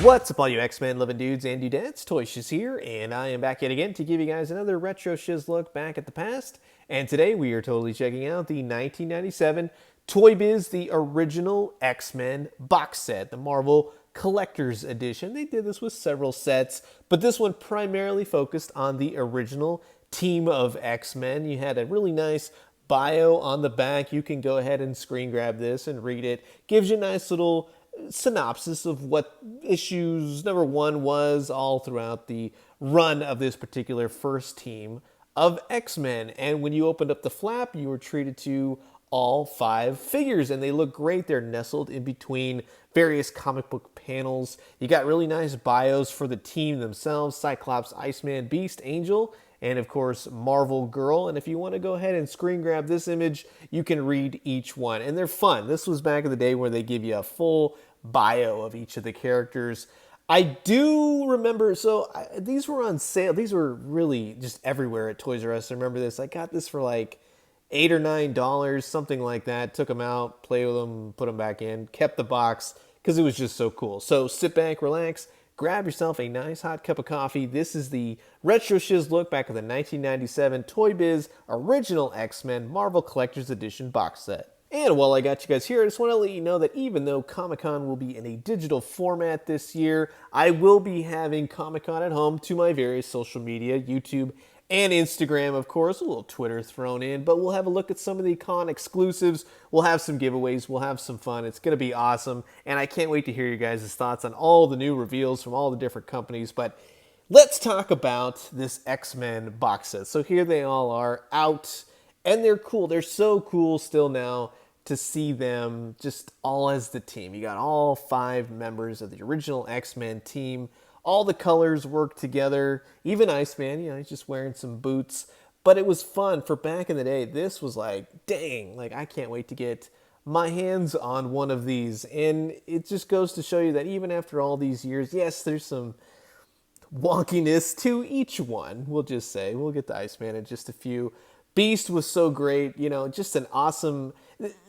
What's up all you X-Men loving dudes and dudettes, ToyShiz here, and I am back yet again to give you guys another Retro-Shiz look back at the past. And today we are totally checking out the 1997 Toybiz, the original X-Men box set, the Marvel Collector's Edition. They did this with several sets, but this one primarily focused on the original team of X-Men. You had a really nice bio on the back. You can go ahead and screen grab this and read it. Gives you a nice little synopsis of what issues number 1 was all throughout the run of this particular first team of X-Men. And when you opened up the flap, you were treated to all 5 figures, and they look great. They're nestled in between various comic book panels. You got really nice bios for the team themselves: Cyclops, Iceman, Beast, Angel, and of course Marvel Girl. And if you want to go ahead and screen grab this image, you can read each one, and they're fun. This was back in the day where they give you a full bio of each of the characters. I do remember, these were on sale. These were really just everywhere at Toys R Us. I remember this. I got this for like $8 or $9, something like that. Took them out, played with them, put them back in, kept the box because it was just so cool. So sit back, relax, grab yourself a nice hot cup of coffee. This is the Retro-Shiz look back at the 1997 Toybiz Original X-Men Marvel Collector's Edition box set. And while I got you guys here, I just want to let you know that even though Comic-Con will be in a digital format this year, I will be having Comic-Con at home to my various social media, YouTube and Instagram, of course, a little Twitter thrown in, but we'll have a look at some of the con exclusives. We'll have some giveaways. We'll have some fun. It's going to be awesome, and I can't wait to hear you guys' thoughts on all the new reveals from all the different companies. But let's talk about this X-Men box set. So here they all are out, and they're cool. They're so cool still now to see them just all as the team. You got all 5 members of the original X-Men team. All the colors work together. Even Iceman, he's just wearing some boots. But it was fun. For back in the day, this was like, dang, like I can't wait to get my hands on one of these. And it just goes to show you that even after all these years, yes, there's some wonkiness to each one, we'll just say. We'll get to Iceman in just a few. Beast was so great, just an awesome...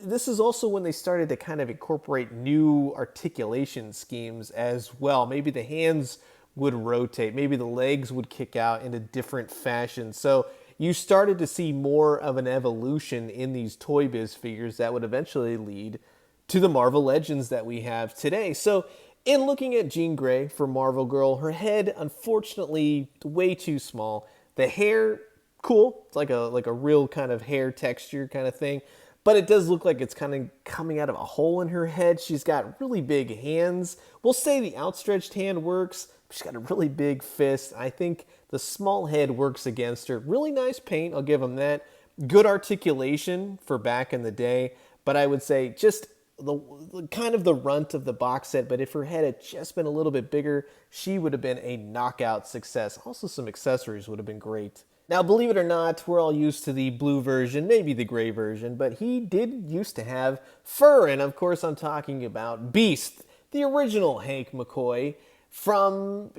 This is also when they started to kind of incorporate new articulation schemes as well. Maybe the hands would rotate. Maybe the legs would kick out in a different fashion. So you started to see more of an evolution in these Toybiz figures that would eventually lead to the Marvel Legends that we have today. So in looking at Jean Grey for Marvel Girl, her head, unfortunately, way too small. The hair, cool. It's like a real kind of hair texture kind of thing. But it does look like it's kind of coming out of a hole in her head. She's got really big hands. We'll say the outstretched hand works. She's got a really big fist. I think the small head works against her. Really nice paint, I'll give them that. Good articulation for back in the day. But I would say just the kind of the runt of the box set. But if her head had just been a little bit bigger, she would have been a knockout success. Also, some accessories would have been great. Now, believe it or not, we're all used to the blue version, maybe the gray version, but he did used to have fur. And of course, I'm talking about Beast, the original Hank McCoy, from,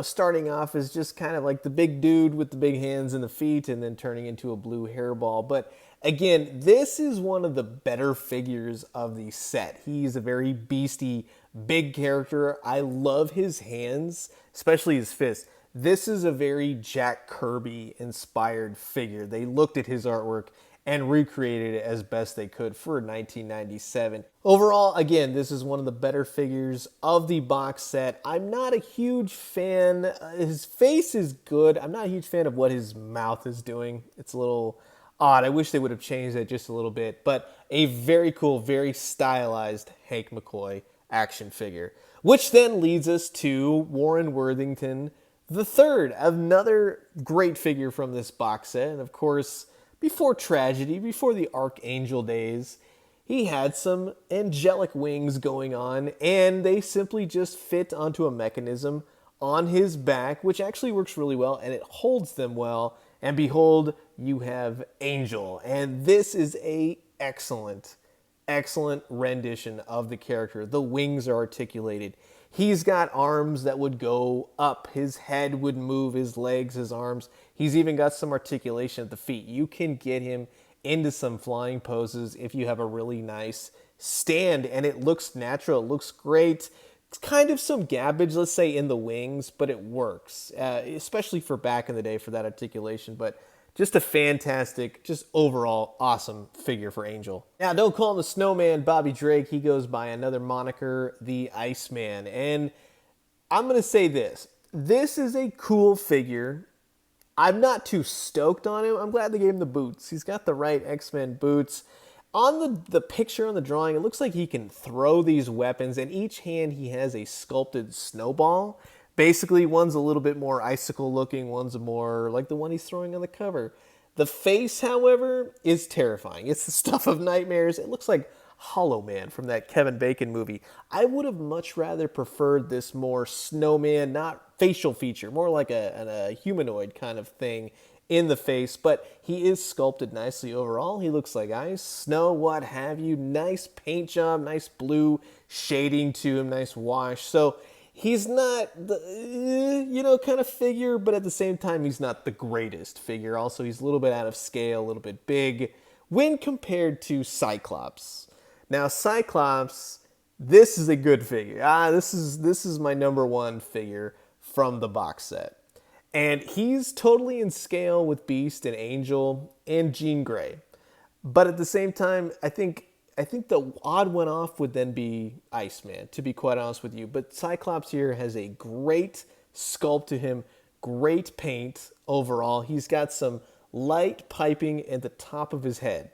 starting off as just kind of like the big dude with the big hands and the feet and then turning into a blue hairball. But again, this is one of the better figures of the set. He's a very beasty, big character. I love his hands, especially his fists. This is a very Jack Kirby inspired figure. They looked at his artwork and recreated it as best they could for 1997. Overall, again, this is one of the better figures of the box set. I'm not a huge fan. His face is good. I'm not a huge fan of what his mouth is doing. It's a little odd. I wish they would have changed that just a little bit. But a very cool, very stylized Hank McCoy action figure. Which then leads us to Warren Worthington the third, another great figure from this box set. And of course, before tragedy, before the Archangel days, he had some angelic wings going on, and they simply just fit onto a mechanism on his back, which actually works really well, and it holds them well. And behold, you have Angel. And this is a excellent rendition of the character. The wings are articulated. He's got arms that would go up. His head would move, his legs, his arms. He's even got some articulation at the feet. You can get him into some flying poses if you have a really nice stand, and it looks natural. It looks great. kind of some gabbage, let's say, in the wings, but it works, especially for back in the day for that articulation. But just a fantastic, just overall awesome figure for Angel. Now, don't call him the Snowman, Bobby Drake. He goes by another moniker, the Iceman. And I'm going to say this. This is a cool figure. I'm not too stoked on him. I'm glad they gave him the boots. He's got the right X-Men boots. On the picture on the drawing, it looks like he can throw these weapons. In each hand, he has a sculpted snowball. Basically, one's a little bit more icicle looking, one's more like the one he's throwing on the cover. The face, however, is terrifying. It's the stuff of nightmares. It looks like Hollow Man from that Kevin Bacon movie. I would have much rather preferred this more snowman, not facial feature, more like a humanoid kind of thing in the face, but he is sculpted nicely overall. He looks like ice, snow, what have you. Nice paint job, nice blue shading to him, nice wash. So he's not the, kind of figure, but at the same time, he's not the greatest figure. Also, he's a little bit out of scale, a little bit big when compared to Cyclops. Now, Cyclops, this is a good figure. This is my #1 figure from the box set. And he's totally in scale with Beast and Angel and Jean Grey. But at the same time, I think the odd one off would then be Iceman, to be quite honest with you. But Cyclops here has a great sculpt to him, great paint overall. He's got some light piping at the top of his head.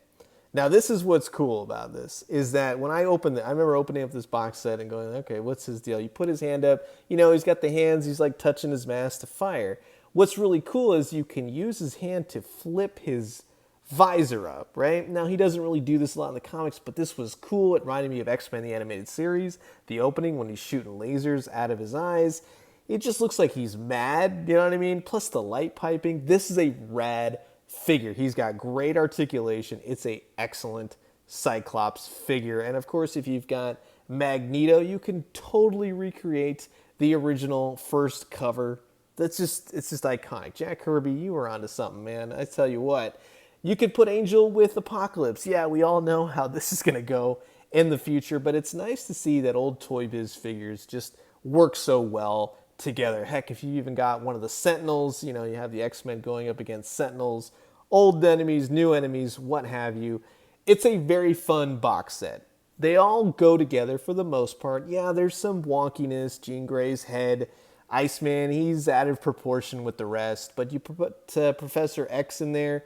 Now, this is what's cool about this, is that when I remember opening up this box set and going, okay, what's his deal? You put his hand up, he's got the hands, he's like touching his mask to fire. What's really cool is you can use his hand to flip his visor up, right? Now, he doesn't really do this a lot in the comics, but this was cool. It reminded me of X-Men, the animated series, the opening when he's shooting lasers out of his eyes. It just looks like he's mad, you know what I mean? Plus the light piping. This is a rad figure. He's got great articulation. It's a excellent Cyclops figure. And of course, if you've got Magneto, you can totally recreate the original first cover. It's just iconic. Jack Kirby, you were onto something, man. I tell you what. You could put Angel with Apocalypse. Yeah, we all know how this is going to go in the future, but it's nice to see that old Toybiz figures just work so well together. Heck, if you even got one of the Sentinels, you have the X-Men going up against Sentinels, old enemies, new enemies, what have you. It's a very fun box set. They all go together for the most part. Yeah, there's some wonkiness. Jean Grey's head, Iceman, he's out of proportion with the rest, but you put Professor X in there,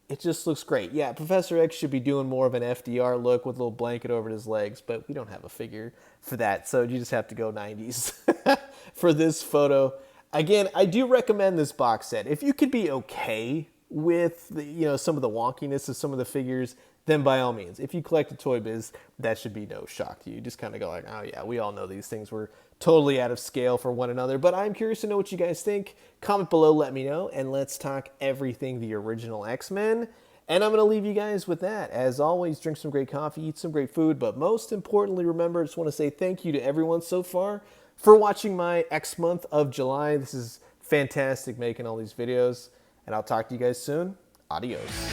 it just looks great. Yeah, Professor X should be doing more of an FDR look with a little blanket over his legs, but we don't have a figure for that, so you just have to go 90s for this photo. Again, I do recommend this box set. If you could be okay with some of the wonkiness of some of the figures, then by all means. If you collect a Toybiz, that should be no shock to you. Just kind of go like, oh yeah, we all know these things were totally out of scale for one another. But I'm curious to know what you guys think. Comment below, let me know, and let's talk everything the original X-Men. And I'm going to leave you guys with that. As always, drink some great coffee, eat some great food, but most importantly, remember, I just want to say thank you to everyone so far for watching my X month of July. This is fantastic making all these videos, and I'll talk to you guys soon. Adios.